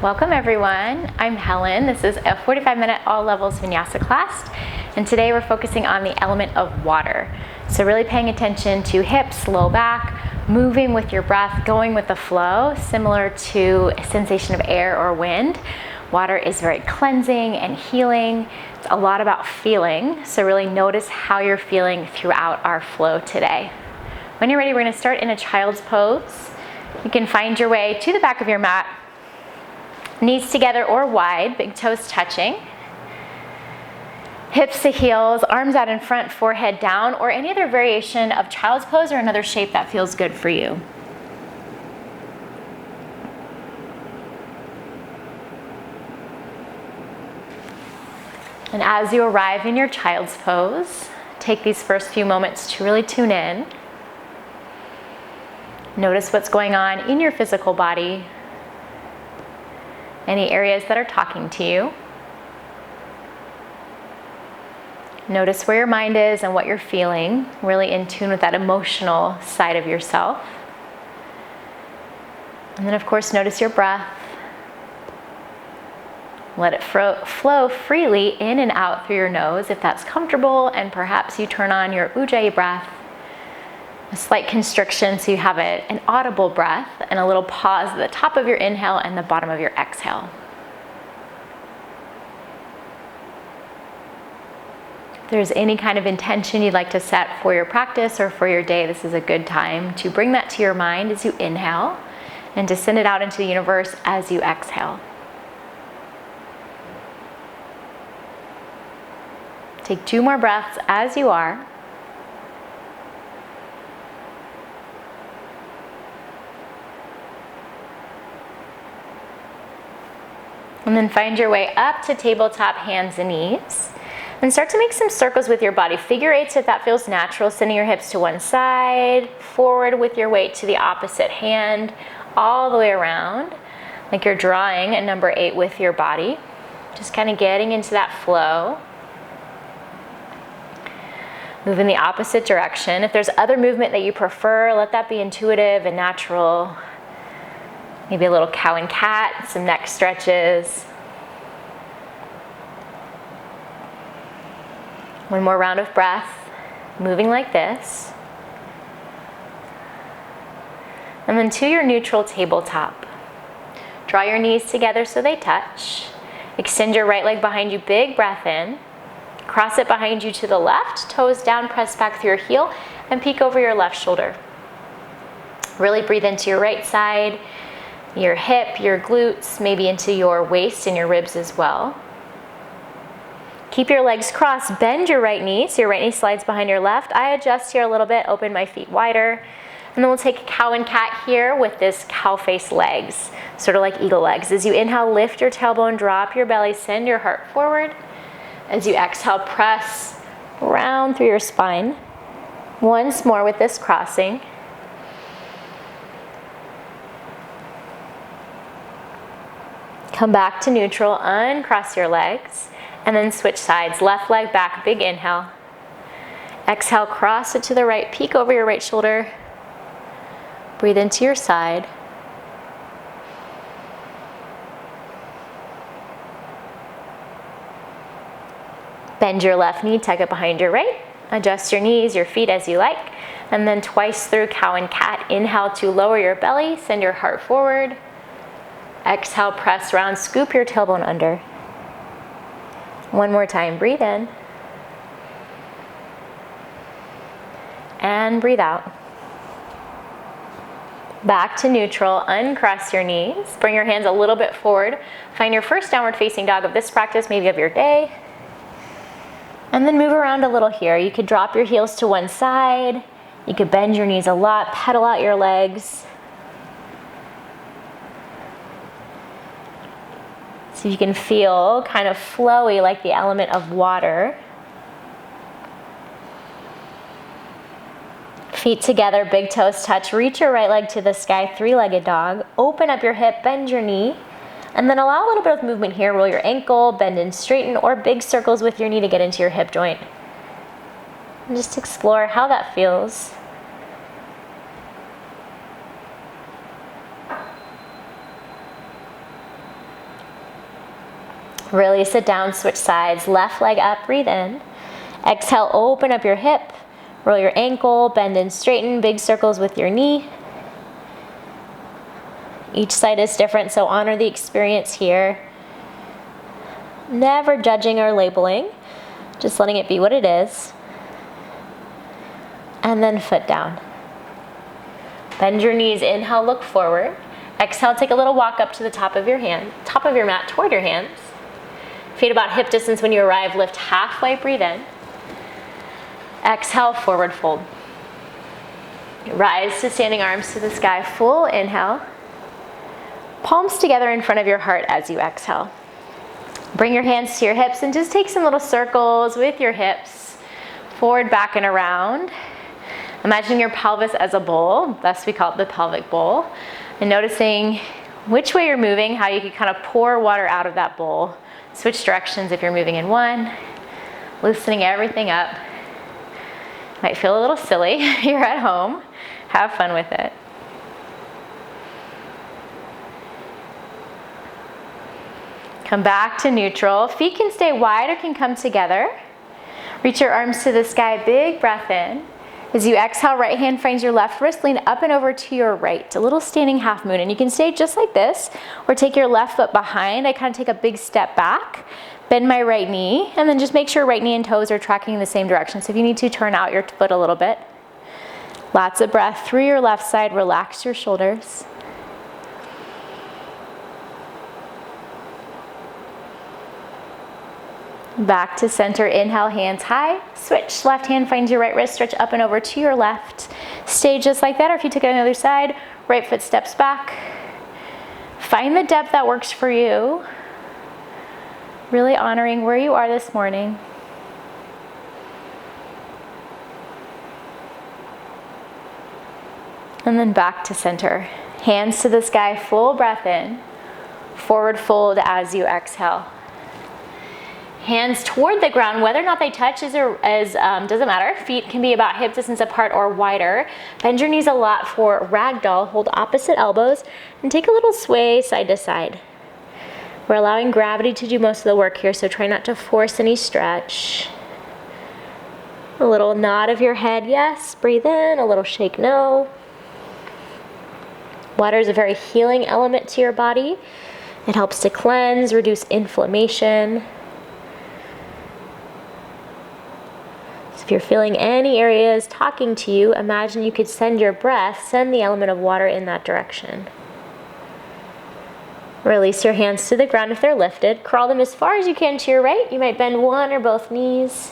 Welcome everyone, I'm Helen. This is a 45-minute all levels Vinyasa class, and today we're focusing on the element of water. So really paying attention to hips, low back, moving with your breath, going with the flow, similar to a sensation of air or wind. Water is very cleansing and healing. It's a lot about feeling, so really notice how you're feeling throughout our flow today. When you're ready, we're going to start in a child's pose. You can find your way to the back of your mat, knees together or wide, big toes touching. Hips to heels, arms out in front, forehead down, or any other variation of child's pose or another shape that feels good for you. And as you arrive in your child's pose, take these first few moments to really tune in. Notice what's going on in your physical body. Any areas that are talking to you. Notice where your mind is and what you're feeling, really in tune with that emotional side of yourself. And then of course, notice your breath. Let it flow freely in and out through your nose if that's comfortable, and perhaps you turn on your ujjayi breath. A slight constriction so you have an audible breath, and a little pause at the top of your inhale and the bottom of your exhale. If there's any kind of intention you'd like to set for your practice or for your day, this is a good time to bring that to your mind as you inhale and to send it out into the universe as you exhale. Take 2 more breaths as you are. And then find your way up to tabletop, hands and knees. And start to make some circles with your body. Figure eights if that feels natural, sending your hips to one side, forward with your weight to the opposite hand, all the way around, like you're drawing a number 8 with your body. Just kind of getting into that flow. Move in the opposite direction. If there's other movement that you prefer, let that be intuitive and natural. Maybe a little cow and cat, some neck stretches. One more round of breath, moving like this. And then to your neutral tabletop. Draw your knees together so they touch. Extend your right leg behind you, big breath in. Cross it behind you to the left, toes down, press back through your heel, and peek over your left shoulder. Really breathe into your right side, your hip, your glutes, maybe into your waist and your ribs as well. Keep your legs crossed, bend your right knee, so your right knee slides behind your left. I adjust here a little bit, open my feet wider. And then we'll take cow and cat here with this cow face legs, sort of like eagle legs. As you inhale, lift your tailbone, drop your belly, send your heart forward. As you exhale, press round through your spine. Once more with this crossing. Come back to neutral, uncross your legs, and then switch sides. Left leg back, big inhale. Exhale, cross it to the right, peek over your right shoulder. Breathe into your side. Bend your left knee, tuck it behind your right. Adjust your knees, your feet as you like. And then twice through cow and cat. Inhale to lower your belly, send your heart forward. Exhale, press round, scoop your tailbone under. One more time, breathe in. And breathe out. Back to neutral, uncross your knees. Bring your hands a little bit forward. Find your first downward facing dog of this practice, maybe of your day. And then move around a little here. You could drop your heels to one side. You could bend your knees a lot, pedal out your legs. So you can feel kind of flowy like the element of water. Feet together, big toes touch. Reach your right leg to the sky, 3-legged dog. Open up your hip, bend your knee. And then allow a little bit of movement here. Roll your ankle, bend and straighten, or big circles with your knee to get into your hip joint. And just explore how that feels. Release it down, switch sides. Left leg up, breathe in. Exhale, open up your hip. Roll your ankle, bend and straighten. Big circles with your knee. Each side is different, so honor the experience here. Never judging or labeling, just letting it be what it is. And then foot down. Bend your knees, inhale, look forward. Exhale, take a little walk up to the top of your mat toward your hands. Feet about hip distance when you arrive, lift halfway, breathe in. Exhale, forward fold. Rise to standing arms to the sky, full inhale. Palms together in front of your heart as you exhale. Bring your hands to your hips and just take some little circles with your hips, forward, back, and around. Imagine your pelvis as a bowl, thus we call it the pelvic bowl. And noticing which way you're moving, how you can kind of pour water out of that bowl. Switch directions if you're moving in one, loosening everything up. Might feel a little silly. You're at home. Have fun with it. Come back to neutral. Feet can stay wide or can come together. Reach your arms to the sky. Big breath in. As you exhale, right hand finds your left wrist. Lean up and over to your right. A little standing half moon. And you can stay just like this or take your left foot behind. I kind of take a big step back. Bend my right knee, and then just make sure right knee and toes are tracking in the same direction. So if you need to, turn out your foot a little bit. Lots of breath through your left side. Relax your shoulders. Back to center. Inhale, hands high. Switch. Left hand finds your right wrist. Stretch up and over to your left. Stay just like that, or if you took it on the other side, right foot steps back. Find the depth that works for you. Really honoring where you are this morning. And then back to center. Hands to the sky, full breath in. Forward fold as you exhale. Hands toward the ground, whether or not they touch doesn't matter. Feet can be about hip distance apart or wider. Bend your knees a lot for ragdoll. Hold opposite elbows and take a little sway side to side. We're allowing gravity to do most of the work here, so try not to force any stretch. A little nod of your head, yes. Breathe in, a little shake, no. Water is a very healing element to your body. It helps to cleanse, reduce inflammation. So if you're feeling any areas talking to you, imagine you could send the element of water in that direction. Release your hands to the ground if they're lifted. Crawl them as far as you can to your right. You might bend one or both knees.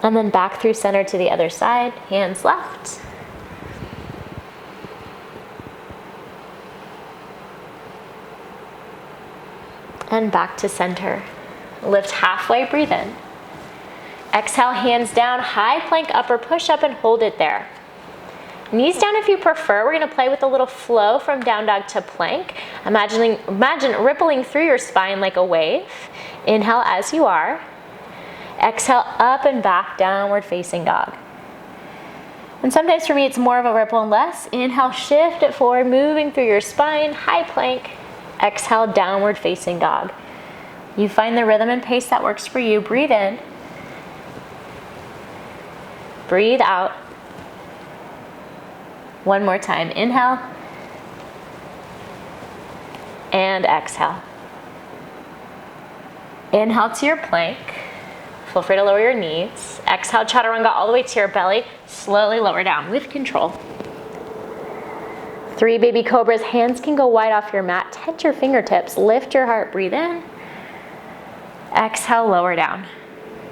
And then back through center to the other side. Hands left. And back to center. Lift halfway, breathe in. Exhale, hands down, high plank upper push up and hold it there. Knees down if you prefer. We're going to play with a little flow from down dog to plank. Imagine rippling through your spine like a wave. Inhale as you are. Exhale, up and back, downward facing dog. And sometimes for me it's more of a ripple and less. Inhale, shift it forward, moving through your spine, high plank. Exhale, downward facing dog. You find the rhythm and pace that works for you. Breathe in. Breathe out. One more time. Inhale. And exhale. Inhale to your plank. Feel free to lower your knees. Exhale, chaturanga all the way to your belly. Slowly lower down with control. 3 baby cobras. Hands can go wide off your mat. Tent your fingertips. Lift your heart. Breathe in. Exhale, lower down.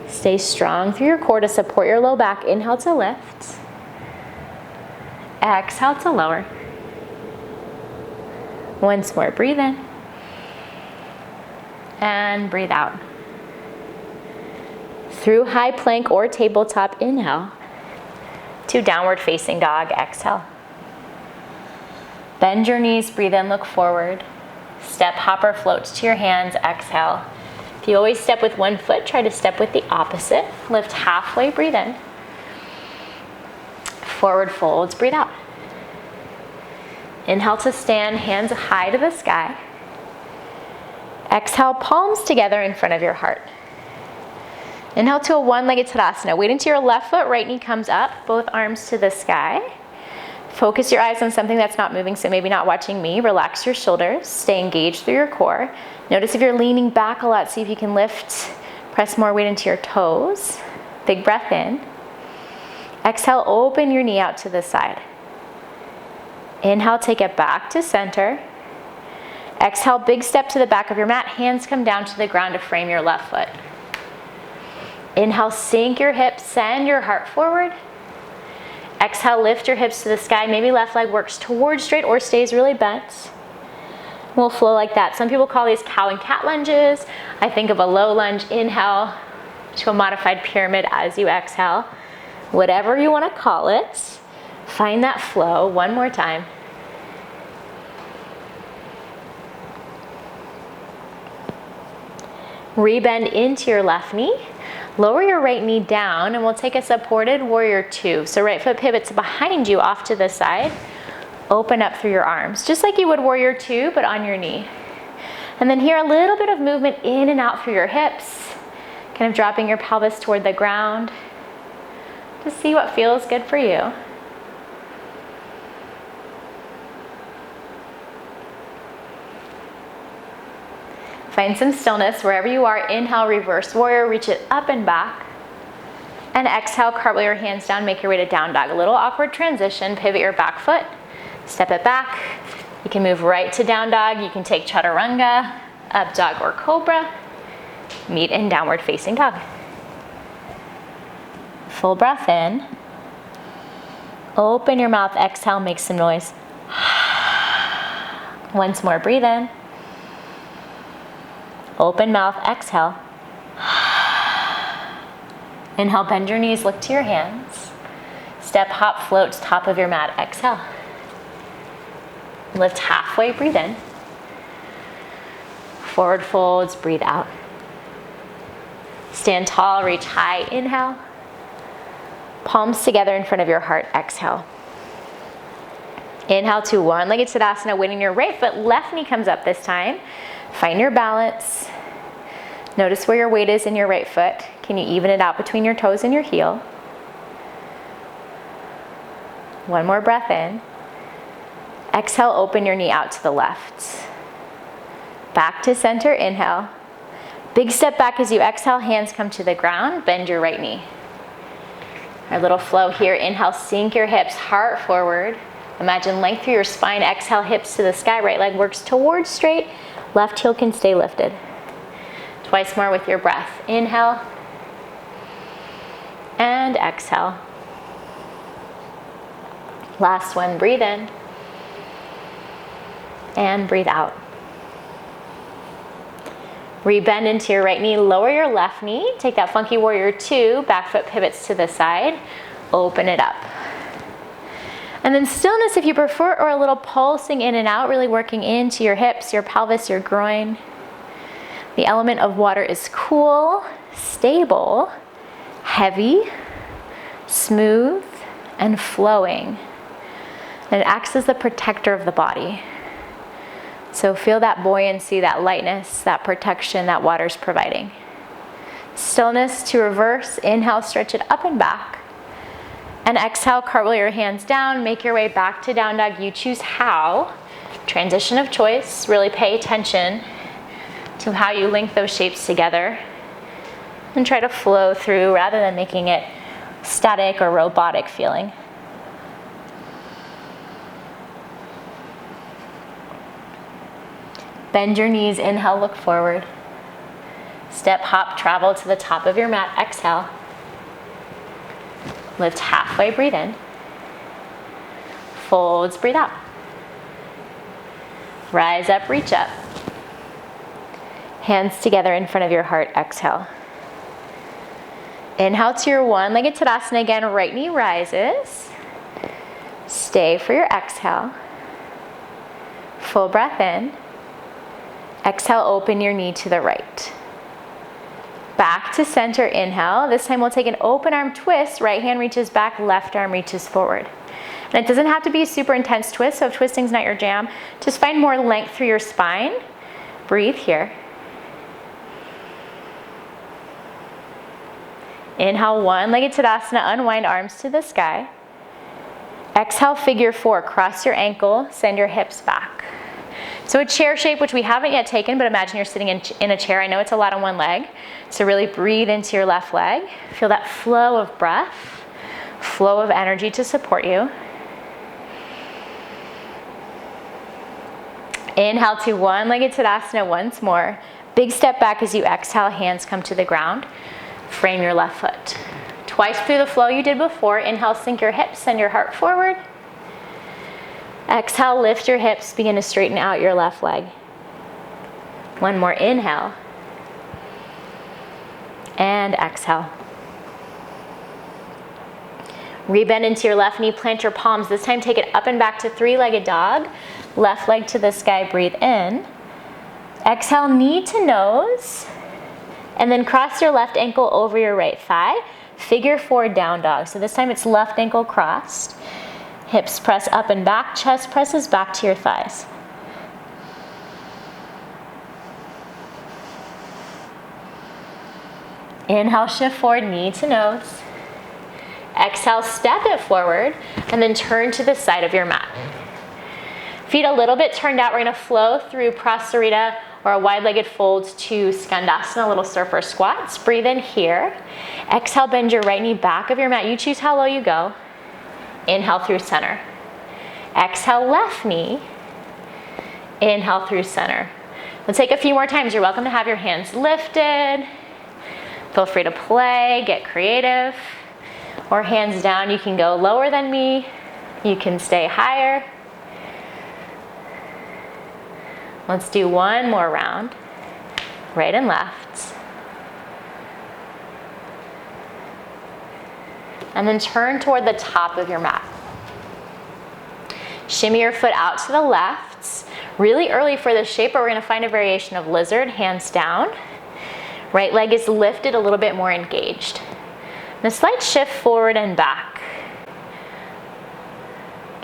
Stay strong through your core to support your low back. Inhale to lift. Exhale to lower. Once more, breathe in. And breathe out. Through high plank or tabletop, inhale. To downward facing dog, exhale. Bend your knees, breathe in, look forward. Step, hop, or float to your hands, exhale. If you always step with one foot, try to step with the opposite. Lift halfway, breathe in. Forward folds, breathe out. Inhale to stand, hands high to the sky. Exhale, palms together in front of your heart. Inhale to a one-legged Tadasana. Weight into your left foot, right knee comes up, both arms to the sky. Focus your eyes on something that's not moving, so maybe not watching me. Relax your shoulders, stay engaged through your core. Notice if you're leaning back a lot, see if you can lift, press more weight into your toes. Big breath in. Exhale, open your knee out to the side. Inhale, take it back to center. Exhale, big step to the back of your mat. Hands come down to the ground to frame your left foot. Inhale, sink your hips, send your heart forward. Exhale, lift your hips to the sky. Maybe left leg works towards straight or stays really bent. We'll flow like that. Some people call these cow and cat lunges. I think of a low lunge. Inhale to a modified pyramid as you exhale. Whatever you want to call it. Find that flow. One more time. Rebend into your left knee. Lower your right knee down and we'll take a supported warrior two. So right foot pivots behind you off to the side. Open up through your arms, just like you would warrior two, but on your knee. And then here a little bit of movement in and out through your hips, kind of dropping your pelvis toward the ground. Just see what feels good for you. Find some stillness wherever you are. Inhale, reverse warrior, reach it up and back. And exhale, cartwheel your hands down, make your way to down dog. A little awkward transition, pivot your back foot, step it back. You can move right to down dog. You can take chaturanga, up dog or cobra. Meet in downward facing dog. Full breath in. Open your mouth, exhale, make some noise. Once more, breathe in. Open mouth, exhale. Inhale, bend your knees, look to your hands. Step, hop, float to top of your mat, exhale. Lift halfway, breathe in. Forward folds, breathe out. Stand tall, reach high, inhale. Palms together in front of your heart, exhale. Inhale to one-legged Tadasana, weighting your right foot, left knee comes up this time. Find your balance. Notice where your weight is in your right foot. Can you even it out between your toes and your heel? One more breath in. Exhale, open your knee out to the left. Back to center, inhale. Big step back as you exhale, hands come to the ground, bend your right knee. Our little flow here, inhale, sink your hips, heart forward. Imagine length through your spine, exhale, hips to the sky, right leg works towards straight, left heel can stay lifted. Twice more with your breath. Inhale and exhale. Last one, breathe in and breathe out. Rebend into your right knee, lower your left knee. Take that funky warrior two, back foot pivots to the side. Open it up. And then stillness if you prefer, or a little pulsing in and out, really working into your hips, your pelvis, your groin. The element of water is cool, stable, heavy, smooth, and flowing. And it acts as the protector of the body. So feel that buoyancy, that lightness, that protection that water's providing. Stillness to reverse, inhale, stretch it up and back. And exhale, cartwheel your hands down, make your way back to down dog. You choose how. Transition of choice, really pay attention to how you link those shapes together. And try to flow through rather than making it static or robotic feeling. Bend your knees, inhale, look forward. Step, hop, travel to the top of your mat, exhale. Lift halfway, breathe in. Folds, breathe out. Rise up, reach up. Hands together in front of your heart, exhale. Inhale to your one-legged Tadasana again, right knee rises. Stay for your exhale. Full breath in. Exhale, open your knee to the right. Back to center, inhale. This time we'll take an open arm twist. Right hand reaches back, left arm reaches forward. And it doesn't have to be a super intense twist, so if twisting's not your jam, just find more length through your spine. Breathe here. Inhale, one-legged Tadasana, unwind arms to the sky. Exhale, figure 4, cross your ankle, send your hips back. So a chair shape, which we haven't yet taken, but imagine you're sitting in a chair. I know it's a lot on one leg, so really breathe into your left leg. Feel that flow of breath, flow of energy to support you. Inhale to one-legged Tadasana once more. Big step back as you exhale, hands come to the ground. Frame your left foot. Twice through the flow you did before. Inhale, sink your hips, send your heart forward. Exhale, lift your hips, begin to straighten out your left leg. One more inhale. And exhale. Rebend into your left knee, plant your palms. This time take it up and back to three-legged dog. Left leg to the sky, breathe in. Exhale, knee to nose. And then cross your left ankle over your right thigh. Figure 4, down dog. So this time it's left ankle crossed. Hips press up and back, chest presses back to your thighs. Inhale, shift forward, knee to nose. Exhale, step it forward, and then turn to the side of your mat. Feet a little bit turned out. We're gonna flow through Prasarita, or a wide-legged fold, to Skandasana, little surfer squats. Breathe in here. Exhale, bend your right knee back of your mat. You choose how low you go. Inhale through center. Exhale, left knee. Inhale through center. Let's take a few more times. You're welcome to have your hands lifted. Feel free to play, get creative. Or hands down, you can go lower than me. You can stay higher. Let's do one more round. Right and left. And then turn toward the top of your mat. Shimmy your foot out to the left. Really early for this shape, but we're gonna find a variation of lizard, hands down. Right leg is lifted, a little bit more engaged. And a slight shift forward and back.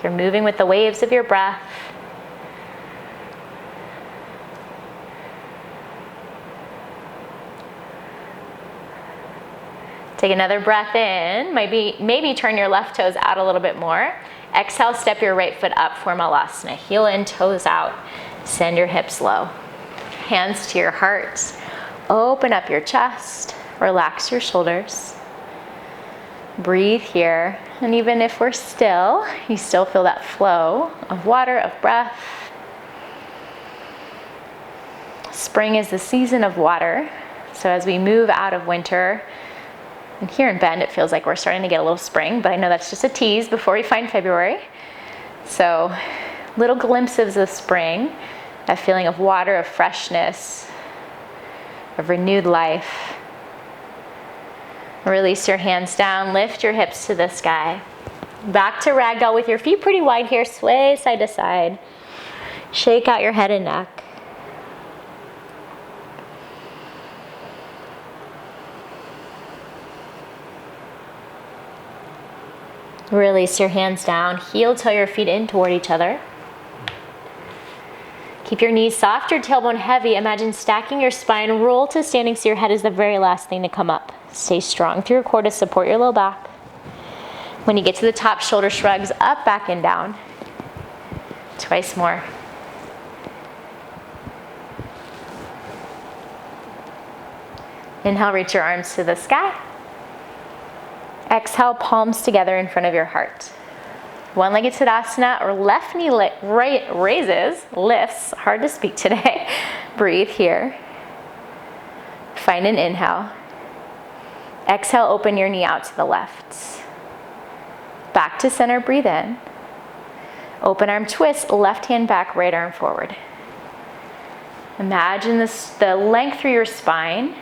You're moving with the waves of your breath. Take another breath in. Maybe turn your left toes out a little bit more. Exhale, step your right foot up for Malasana. Heel in, toes out. Send your hips low. Hands to your heart. Open up your chest. Relax your shoulders. Breathe here. And even if we're still, you still feel that flow of water, of breath. Spring is the season of water. So as we move out of winter, and here in Bend, it feels like we're starting to get a little spring, but I know that's just a tease before we find February. So little glimpses of spring, that feeling of water, of freshness, of renewed life. Release your hands down, lift your hips to the sky. Back to ragdoll with your feet pretty wide here, sway side to side. Shake out your head and neck. Release your hands down, heel toe your feet in toward each other. Keep your knees soft, your tailbone heavy. Imagine stacking your spine, roll to standing so your head is the very last thing to come up. Stay strong through your core to support your low back. When you get to the top, shoulder shrugs up, back, and down. Twice more. Inhale, reach your arms to the sky. Exhale, palms together in front of your heart. One-legged Tadasana, or left knee raises, lifts, hard to speak today. Breathe here. Find an inhale. Exhale, open your knee out to the left. Back to center, breathe in. Open arm twist, left hand back, right arm forward. Imagine the length through your spine.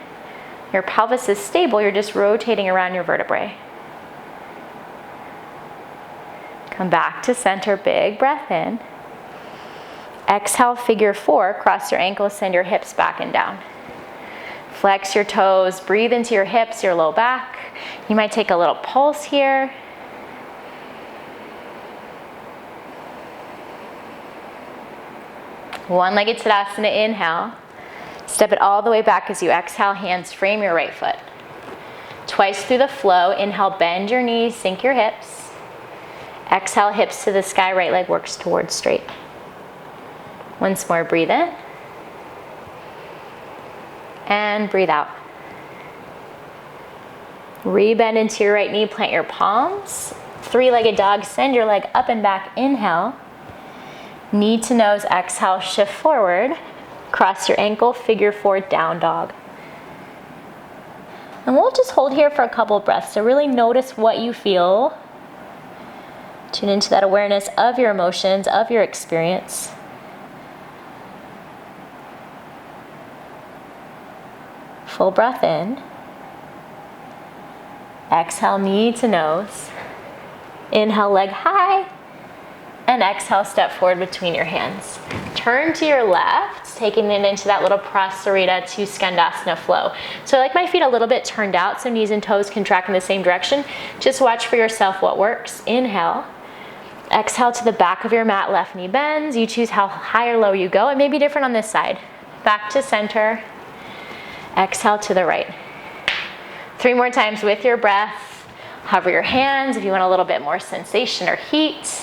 Your pelvis is stable, you're just rotating around your vertebrae. Come back to center, big breath in. Exhale, figure 4, cross your ankles, send your hips back and down. Flex your toes, breathe into your hips, your low back. You might take a little pulse here. One-legged Tadasana, inhale. Step it all the way back as you exhale, hands frame your right foot. Twice through the flow, inhale, bend your knees, sink your hips. Exhale, hips to the sky, right leg works towards straight. Once more, breathe in. And breathe out. Rebend into your right knee, plant your palms. Three-legged dog, send your leg up and back, inhale. Knee to nose, exhale, shift forward. Cross your ankle, figure four, down dog. And we'll just hold here for a couple breaths. So really notice what you feel. Tune into that awareness of your emotions, of your experience. Full breath in. Exhale, knee to nose. Inhale, leg high. And exhale, step forward between your hands. Turn to your left, taking it into that little prasarita to skandasana flow. So I like my feet a little bit turned out, so knees and toes can track in the same direction. Just watch for yourself what works. Inhale. Exhale to the back of your mat, left knee bends. You choose how high or low you go. It may be different on this side. Back to center. Exhale to the right. 3 more times with your breath. Hover your hands if you want a little bit more sensation or heat.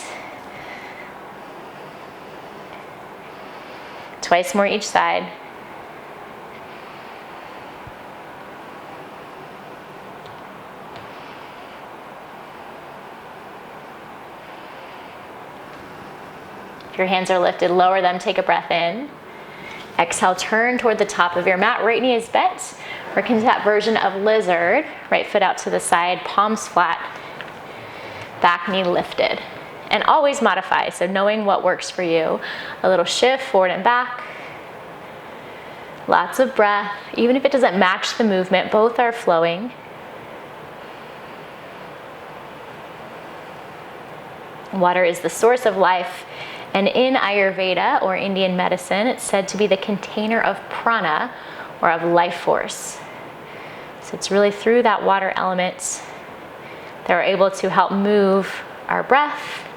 Twice more each side. If your hands are lifted, lower them, take a breath in. Exhale, turn toward the top of your mat, right knee is bent. Work into that version of lizard, right foot out to the side, palms flat, back knee lifted. And always modify, so knowing what works for you. A little shift forward and back. Lots of breath. Even if it doesn't match the movement, both are flowing. Water is the source of life, and in Ayurveda, or Indian medicine, it's said to be the container of prana, or of life force. So it's really through that water element that we're able to help move our breath,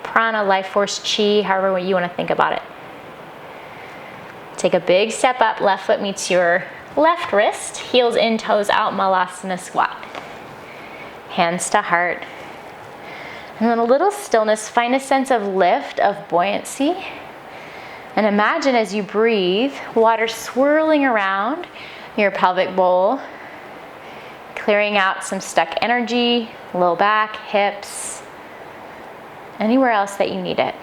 prana, life force, chi, however you want to think about it. Take a big step up, left foot meets your left wrist, heels in, toes out, malasana squat. Hands to heart. And then a little stillness, find a sense of lift, of buoyancy. And imagine as you breathe, water swirling around your pelvic bowl, clearing out some stuck energy, low back, hips, anywhere else that you need it.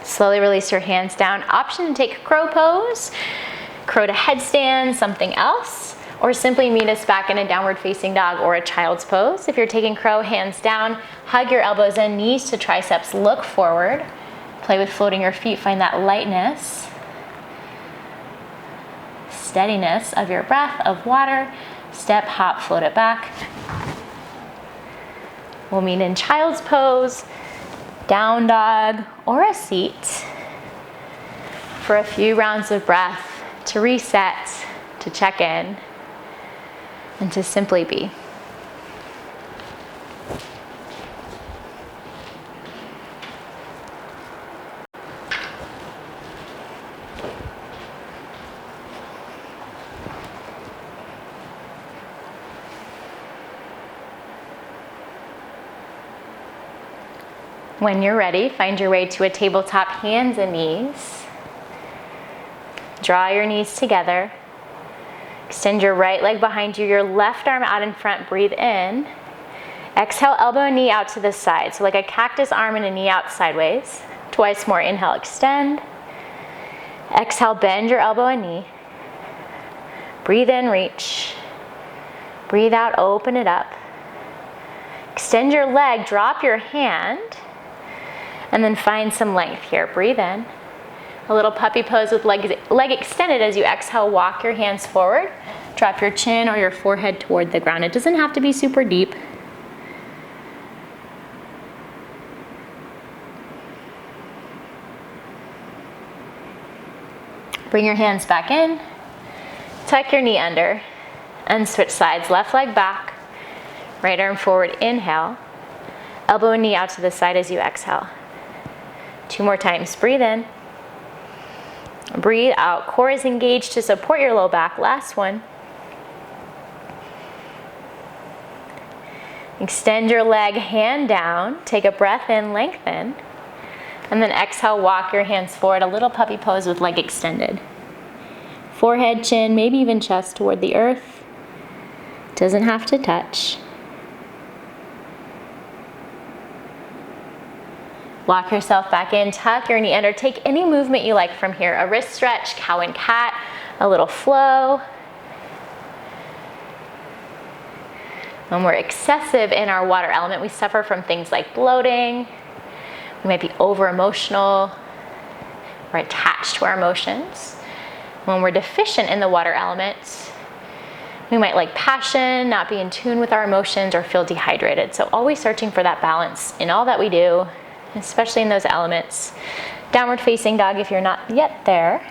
Slowly release your hands down. Option to take crow pose, crow to headstand, something else, or simply meet us back in a downward facing dog or a child's pose. If you're taking crow, hands down, hug your elbows in, knees to triceps, look forward. Play with floating your feet, find that lightness, steadiness of your breath, of water. Step, hop, float it back. We'll meet in child's pose, down dog, or a seat for a few rounds of breath to reset, to check in, and to simply be. When you're ready, find your way to a tabletop, hands and knees. Draw your knees together. Extend your right leg behind you, your left arm out in front, breathe in. Exhale, elbow and knee out to the side. So like a cactus arm and a knee out sideways. Twice more, inhale, extend. Exhale, bend your elbow and knee. Breathe in, reach. Breathe out, open it up. Extend your leg, drop your hand. And then find some length here. Breathe in. A little puppy pose with leg extended as you exhale, walk your hands forward. Drop your chin or your forehead toward the ground. It doesn't have to be super deep. Bring your hands back in. Tuck your knee under. And switch sides, left leg back, right arm forward, inhale. Elbow and knee out to the side as you exhale. 2 more times, breathe in. Breathe out, core is engaged to support your low back. Last one. Extend your leg, hand down. Take a breath in, lengthen. And then exhale, walk your hands forward, a little puppy pose with leg extended. Forehead, chin, maybe even chest toward the earth. Doesn't have to touch. Lock yourself back in, tuck your knee under. Take any movement you like from here. A wrist stretch, cow and cat, a little flow. When we're excessive in our water element, we suffer from things like bloating. We might be over-emotional or attached to our emotions. When we're deficient in the water element, we might lack passion, not be in tune with our emotions, or feel dehydrated. So always searching for that balance in all that we do, especially in those elements. Downward facing dog if you're not yet there.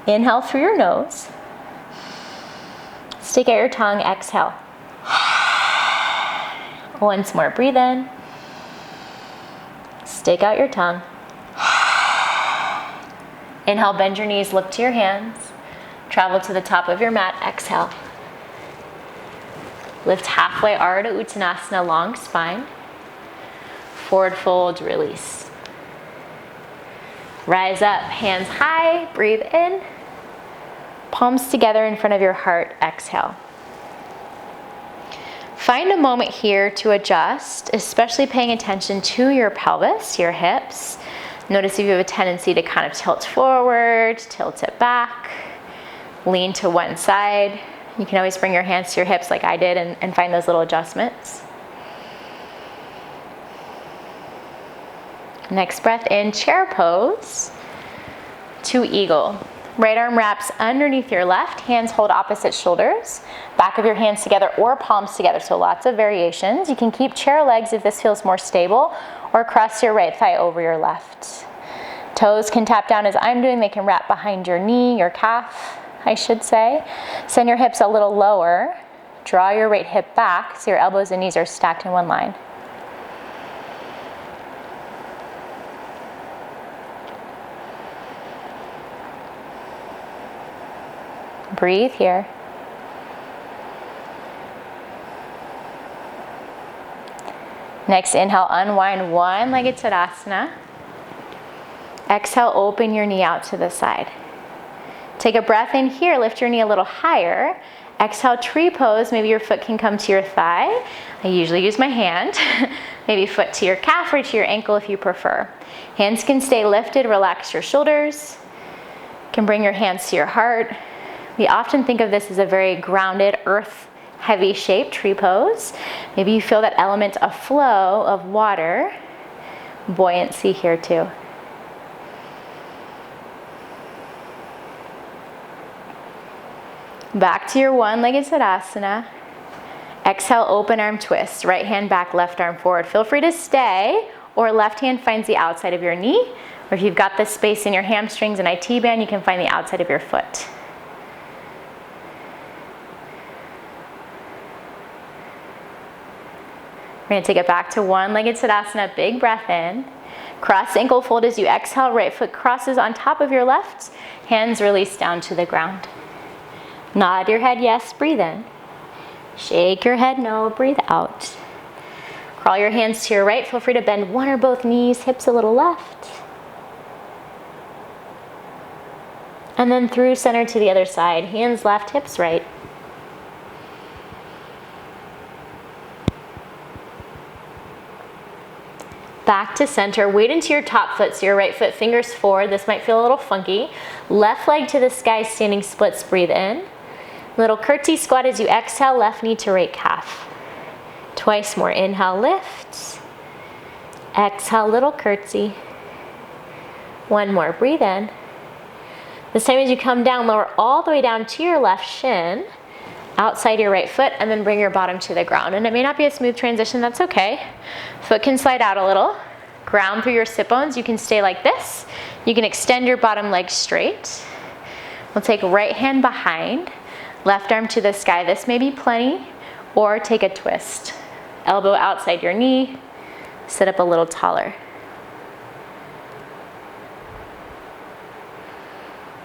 Inhale through your nose. Stick out your tongue, exhale. Once more, breathe in. Stick out your tongue. Inhale, bend your knees, look to your hands. Travel to the top of your mat, exhale. Lift halfway, Ardha Uttanasana, long spine. Forward fold, release. Rise up, hands high, breathe in. Palms together in front of your heart, exhale. Find a moment here to adjust, especially paying attention to your pelvis, your hips. Notice if you have a tendency to kind of tilt forward, tilt it back, lean to one side. You can always bring your hands to your hips like I did and find those little adjustments. Next breath in, chair pose to eagle. Right arm wraps underneath your left, hands hold opposite shoulders, back of your hands together or palms together, so lots of variations. You can keep chair legs if this feels more stable, or cross your right thigh over your left. Toes can tap down as I'm doing, they can wrap behind your knee, your calf, I should say. Send your hips a little lower, draw your right hip back so your elbows and knees are stacked in one line. Breathe here. Next, inhale, unwind one-legged Tadasana. Exhale, open your knee out to the side. Take a breath in here, lift your knee a little higher. Exhale, tree pose. Maybe your foot can come to your thigh. I usually use my hand. Maybe foot to your calf or to your ankle if you prefer. Hands can stay lifted, relax your shoulders. You can bring your hands to your heart. We often think of this as a very grounded, earth-heavy shape, tree pose. Maybe you feel that element of flow, of water, buoyancy here too. Back to your one-legged Tadasana. Exhale, open arm twist. Right hand back, left arm forward. Feel free to stay, or left hand finds the outside of your knee, or if you've got this space in your hamstrings and IT band, you can find the outside of your foot. We're going to take it back to one-legged Tadasana, big breath in. Cross ankle fold as you exhale, right foot crosses on top of your left, hands release down to the ground. Nod your head yes, breathe in. Shake your head no, breathe out. Crawl your hands to your right, feel free to bend one or both knees, hips a little left. And then through center to the other side, hands left, hips right. Back to center, weight into your top foot, so your right foot fingers forward. This might feel a little funky. Left leg to the sky, standing splits, breathe in. Little curtsy squat as you exhale, left knee to right calf. Twice more, inhale, lift. Exhale, little curtsy. One more, breathe in. This time as you come down, lower all the way down to your left shin, outside your right foot, and then bring your bottom to the ground. And it may not be a smooth transition, that's okay. Foot can slide out a little. Ground through your sit bones. You can stay like this. You can extend your bottom leg straight. We'll take right hand behind. Left arm to the sky. This may be plenty, or take a twist. Elbow outside your knee. Sit up a little taller.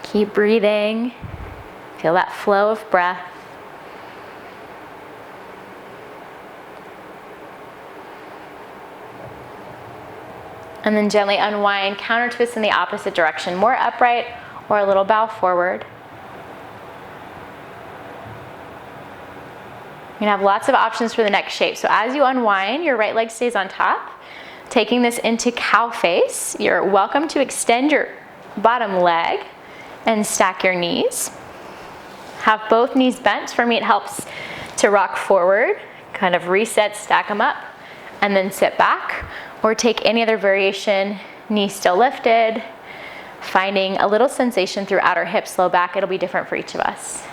Keep breathing. Feel that flow of breath. And then gently unwind, counter twist in the opposite direction, more upright or a little bow forward. You're gonna have lots of options for the next shape. So as you unwind, your right leg stays on top. Taking this into cow face, you're welcome to extend your bottom leg and stack your knees. Have both knees bent. For me, it helps to rock forward, kind of reset, stack them up, and then sit back. Or take any other variation, knees still lifted, finding a little sensation through outer hips, low back. It'll be different for each of us.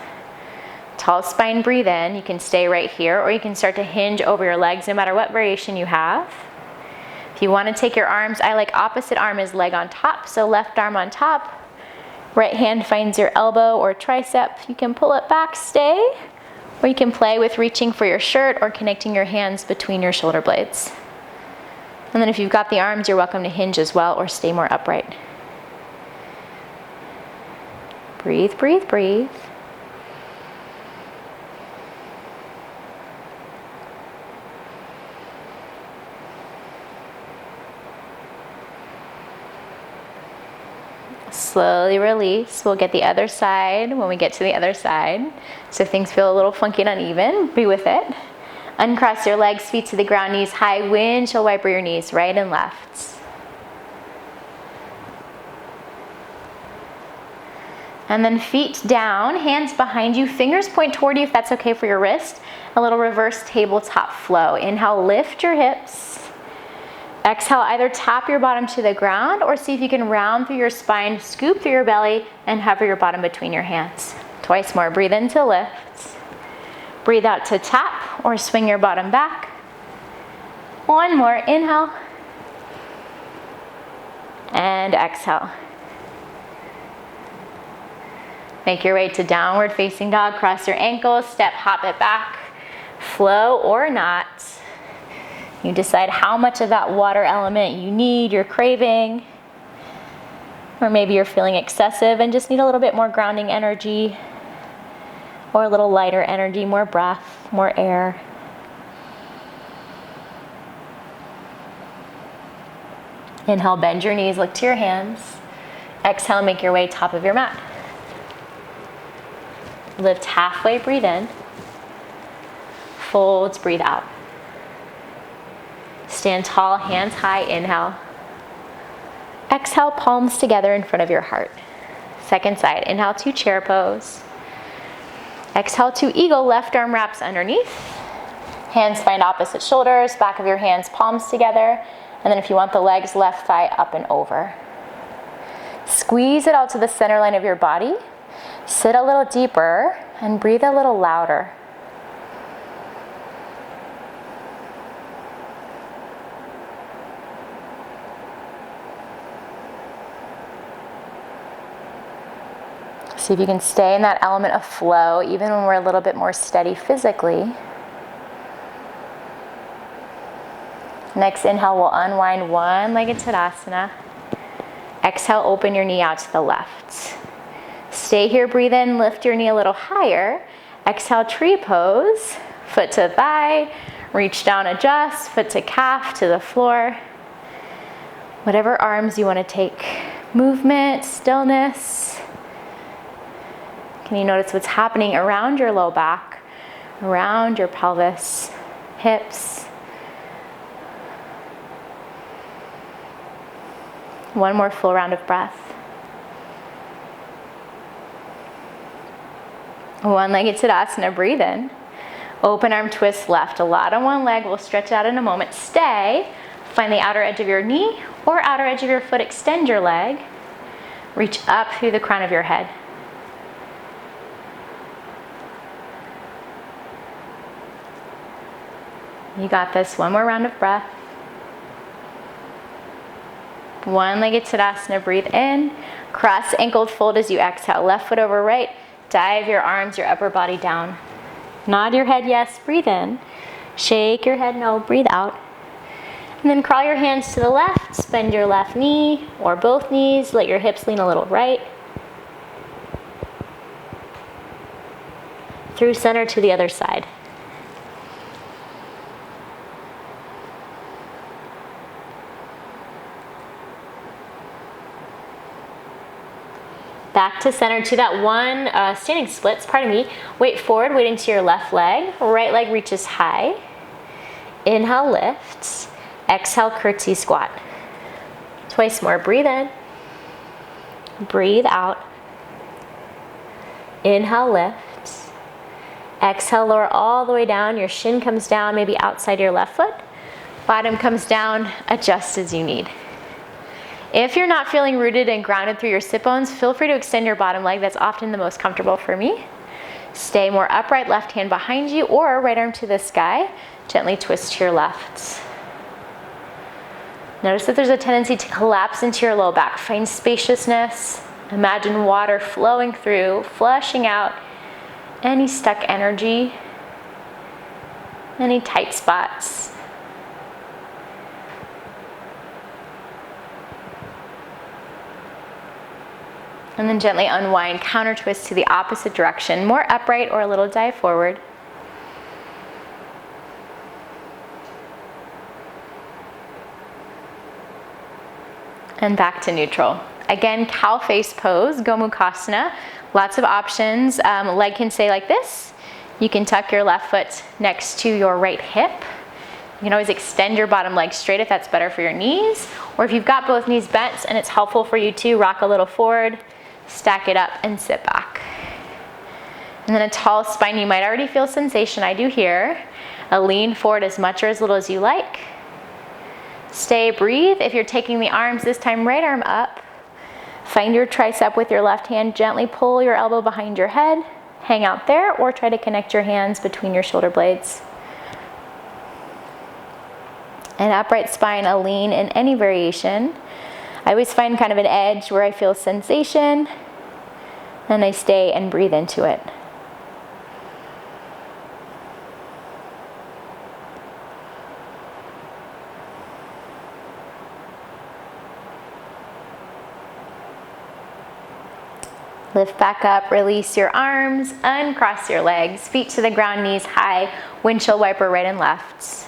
Tall spine, breathe in. You can stay right here, or you can start to hinge over your legs, no matter what variation you have. If you want to take your arms, I like opposite arm is leg on top, so left arm on top. Right hand finds your elbow or tricep. You can pull it back, stay, or you can play with reaching for your shirt or connecting your hands between your shoulder blades. And then if you've got the arms, you're welcome to hinge as well or stay more upright. Breathe, breathe, breathe. Slowly release. We'll get the other side when we get to the other side. So if things feel a little funky and uneven, be with it. Uncross your legs, feet to the ground, knees high, windshield wiper your knees, right and left. And then feet down, hands behind you, fingers point toward you if that's okay for your wrist. A little reverse tabletop flow. Inhale, lift your hips. Exhale, either tap your bottom to the ground or see if you can round through your spine, scoop through your belly, and hover your bottom between your hands. Twice more, breathe in to lift. Breathe out to tap or swing your bottom back. One more, inhale. And exhale. Make your way to downward facing dog, cross your ankles, step, hop it back. Flow or not. You decide how much of that water element you need, you're craving. Or maybe you're feeling excessive and just need a little bit more grounding energy. Or a little lighter energy, more breath, more air. Inhale, bend your knees, look to your hands. Exhale, make your way top of your mat. Lift halfway, breathe in. Folds, breathe out. Stand tall, hands high, inhale. Exhale, palms together in front of your heart. Second side, inhale to chair pose. Exhale to eagle, left arm wraps underneath. Hands find opposite shoulders, back of your hands, palms together. And then if you want the legs, left thigh up and over. Squeeze it out to the center line of your body. Sit a little deeper and breathe a little louder. See if you can stay in that element of flow even when we're a little bit more steady physically. Next inhale, we'll unwind one-legged Tadasana. Exhale, open your knee out to the left. Stay here, breathe in, lift your knee a little higher. Exhale, tree pose, foot to thigh, reach down, adjust, foot to calf, to the floor. Whatever arms you want to take. Movement, stillness. Can you notice what's happening around your low back, around your pelvis, hips? One more full round of breath. One-legged Tadasana, breathe in. Open arm twist left. A lot on one leg. We'll stretch out in a moment. Stay. Find the outer edge of your knee or outer edge of your foot. Extend your leg. Reach up through the crown of your head. You got this. One more round of breath. One-legged Tadasana, breathe in. Cross ankled fold as you exhale. Left foot over right. Dive your arms, your upper body down. Nod your head yes, breathe in. Shake your head no, breathe out. And then crawl your hands to the left, bend your left knee or both knees, let your hips lean a little right. Through center to the other side. Back to center to that one standing splits, pardon me. Weight forward, weight into your left leg. Right leg reaches high. Inhale, lift. Exhale, curtsy squat. Twice more, breathe in. Breathe out. Inhale, lift. Exhale, lower all the way down. Your shin comes down, maybe outside your left foot. Bottom comes down, adjust as you need. If you're not feeling rooted and grounded through your sit bones, feel free to extend your bottom leg. That's often the most comfortable for me. Stay more upright, left hand behind you or right arm to the sky. Gently twist to your left. Notice that there's a tendency to collapse into your low back. Find spaciousness. Imagine water flowing through, flushing out any stuck energy, any tight spots. And then gently unwind, counter twist to the opposite direction, more upright or a little dive forward. And back to neutral. Again, cow face pose, Gomukasana. Lots of options. Leg can stay like this. You can tuck your left foot next to your right hip. You can always extend your bottom leg straight if that's better for your knees. Or if you've got both knees bent and it's helpful for you to rock a little forward, stack it up and sit back. And then a tall spine, you might already feel sensation, I do here. A lean forward as much or as little as you like. Stay, breathe. If you're taking the arms, this time right arm up. Find your tricep with your left hand, gently pull your elbow behind your head. Hang out there or try to connect your hands between your shoulder blades. An upright spine, a lean in any variation. I always find kind of an edge where I feel sensation, and I stay and breathe into it. Lift back up, release your arms, uncross your legs, feet to the ground, knees high, windshield wiper right and left.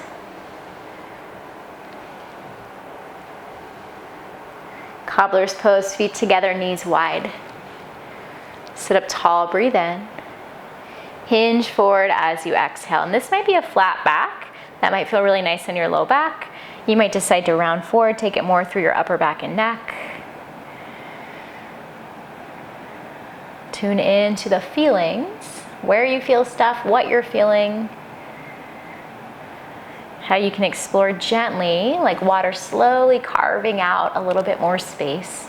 Cobbler's pose, feet together, knees wide. Sit up tall, breathe in. Hinge forward as you exhale. And this might be a flat back. That might feel really nice on your low back. You might decide to round forward, take it more through your upper back and neck. Tune in to the feelings, where you feel stuff, what you're feeling. How you can explore gently, like water slowly carving out a little bit more space.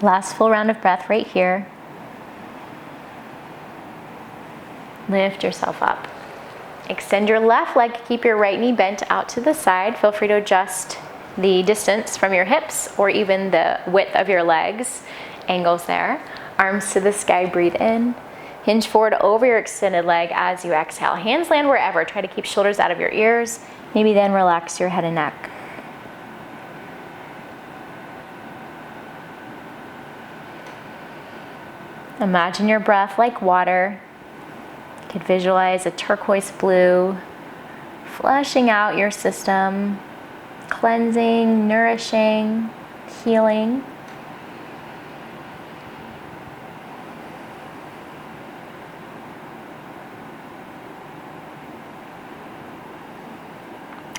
Last full round of breath right here. Lift yourself up. Extend your left leg, keep your right knee bent out to the side. Feel free to adjust the distance from your hips or even the width of your legs, angles there. Arms to the sky, breathe in. Hinge forward over your extended leg as you exhale. Hands land wherever. Try to keep shoulders out of your ears. Maybe then relax your head and neck. Imagine your breath like water. You could visualize a turquoise blue, flushing out your system, cleansing, nourishing, healing.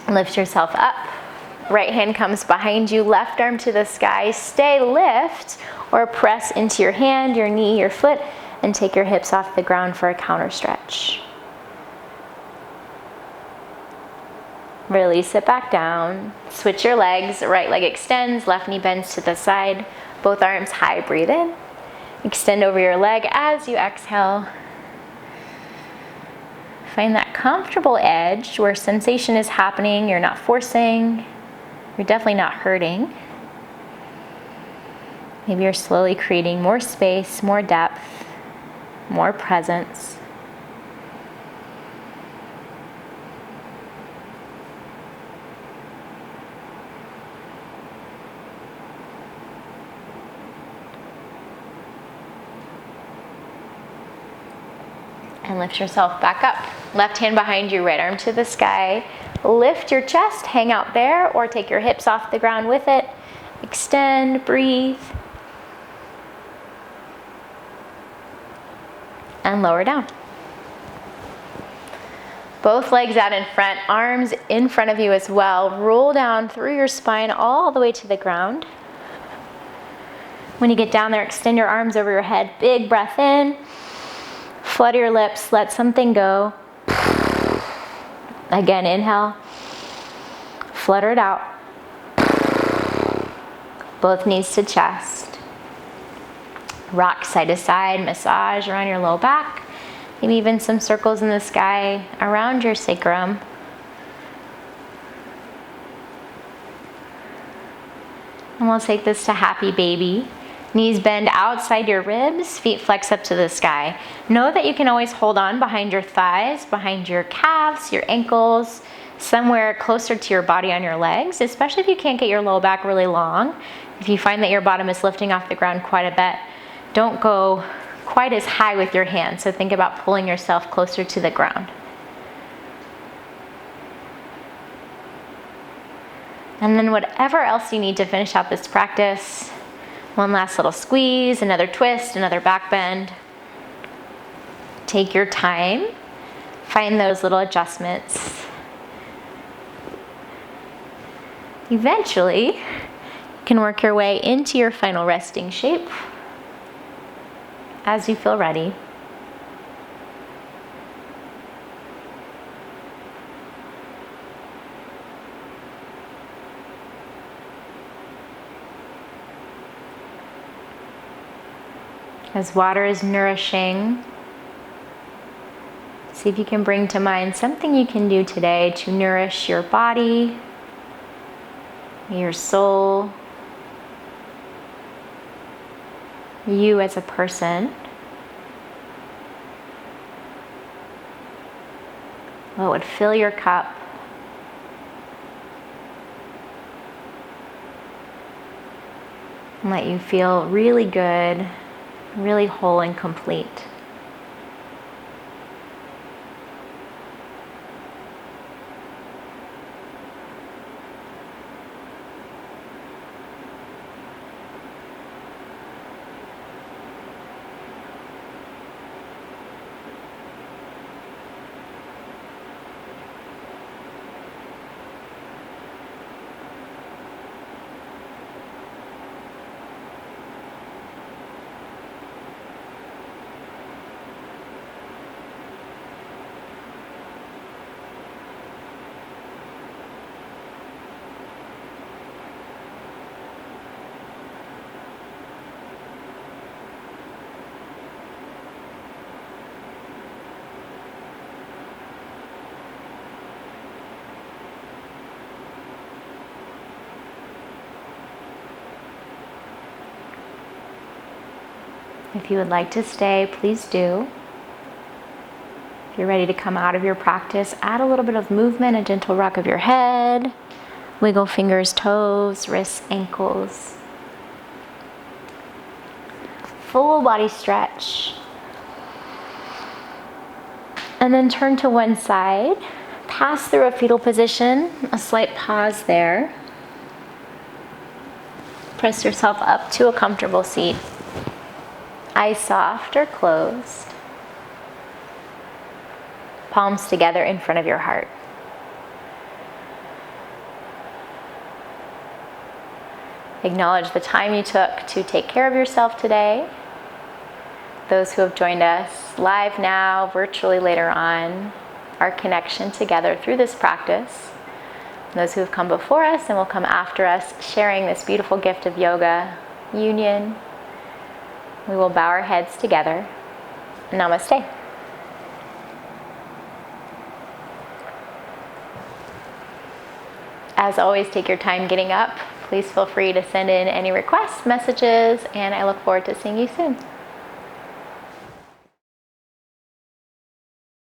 Lift yourself up. Right hand comes behind you, left arm to the sky. Stay, lift, or press into your hand, your knee, your foot, and take your hips off the ground for a counter stretch. Release it back down. Switch your legs. Right leg extends, left knee bends to the side. Both arms high, breathe in. Extend over your leg as you exhale. Find that comfortable edge where sensation is happening. You're not forcing. You're definitely not hurting. Maybe you're slowly creating more space, more depth, more presence. And lift yourself back up. Left hand behind you, right arm to the sky. Lift your chest, hang out there, or take your hips off the ground with it. Extend, breathe. And lower down. Both legs out in front, arms in front of you as well. Roll down through your spine all the way to the ground. When you get down there, extend your arms over your head. Big breath in. Flutter your lips, let something go. Again, inhale. Flutter it out. Both knees to chest. Rock side to side, massage around your low back. Maybe even some circles in the sky around your sacrum. And we'll take this to happy baby. Knees bend outside your ribs, feet flex up to the sky. Know that you can always hold on behind your thighs, behind your calves, your ankles, somewhere closer to your body on your legs, especially if you can't get your low back really long. If you find that your bottom is lifting off the ground quite a bit, don't go quite as high with your hands. So think about pulling yourself closer to the ground. And then whatever else you need to finish out this practice, one last little squeeze, another twist, another back bend. Take your time. Find those little adjustments. Eventually, you can work your way into your final resting shape as you feel ready. As water is nourishing, see if you can bring to mind something you can do today to nourish your body, your soul, you as a person. What would fill your cup? And let you feel really good, really whole and complete. If you would like to stay, please do. If you're ready to come out of your practice, add a little bit of movement, a gentle rock of your head. Wiggle fingers, toes, wrists, ankles. Full body stretch. And then turn to one side. Pass through a fetal position, a slight pause there. Press yourself up to a comfortable seat. Eyes soft or closed. Palms together in front of your heart. Acknowledge the time you took to take care of yourself today. Those who have joined us live now, virtually later on, our connection together through this practice. Those who have come before us and will come after us, sharing this beautiful gift of yoga, union, we will bow our heads together. Namaste. As always, take your time getting up. Please feel free to send in any requests, messages, and I look forward to seeing you soon.